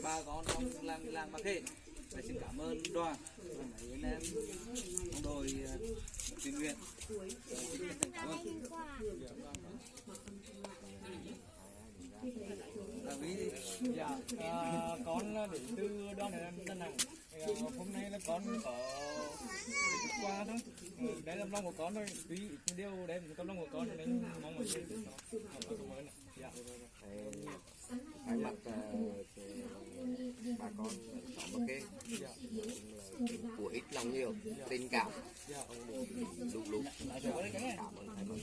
bà con trong làng Bắc Khê. Xin cảm ơn đoàn và mấy anh em trong đội tình nguyện. Cảm ơn. Dạ, con đến từ đoàn Đà Nẵng. Hôm nay là con có qua thôi. Đây là lòng của con thôi. Tuy ít điều đây là tâm lòng của con nên mong mọi người cảm ơn. Dạ. Thay mặt bà con xóm Bắc Khê của ít lòng nhiều tình cảm đúng cảm ơn thay mặt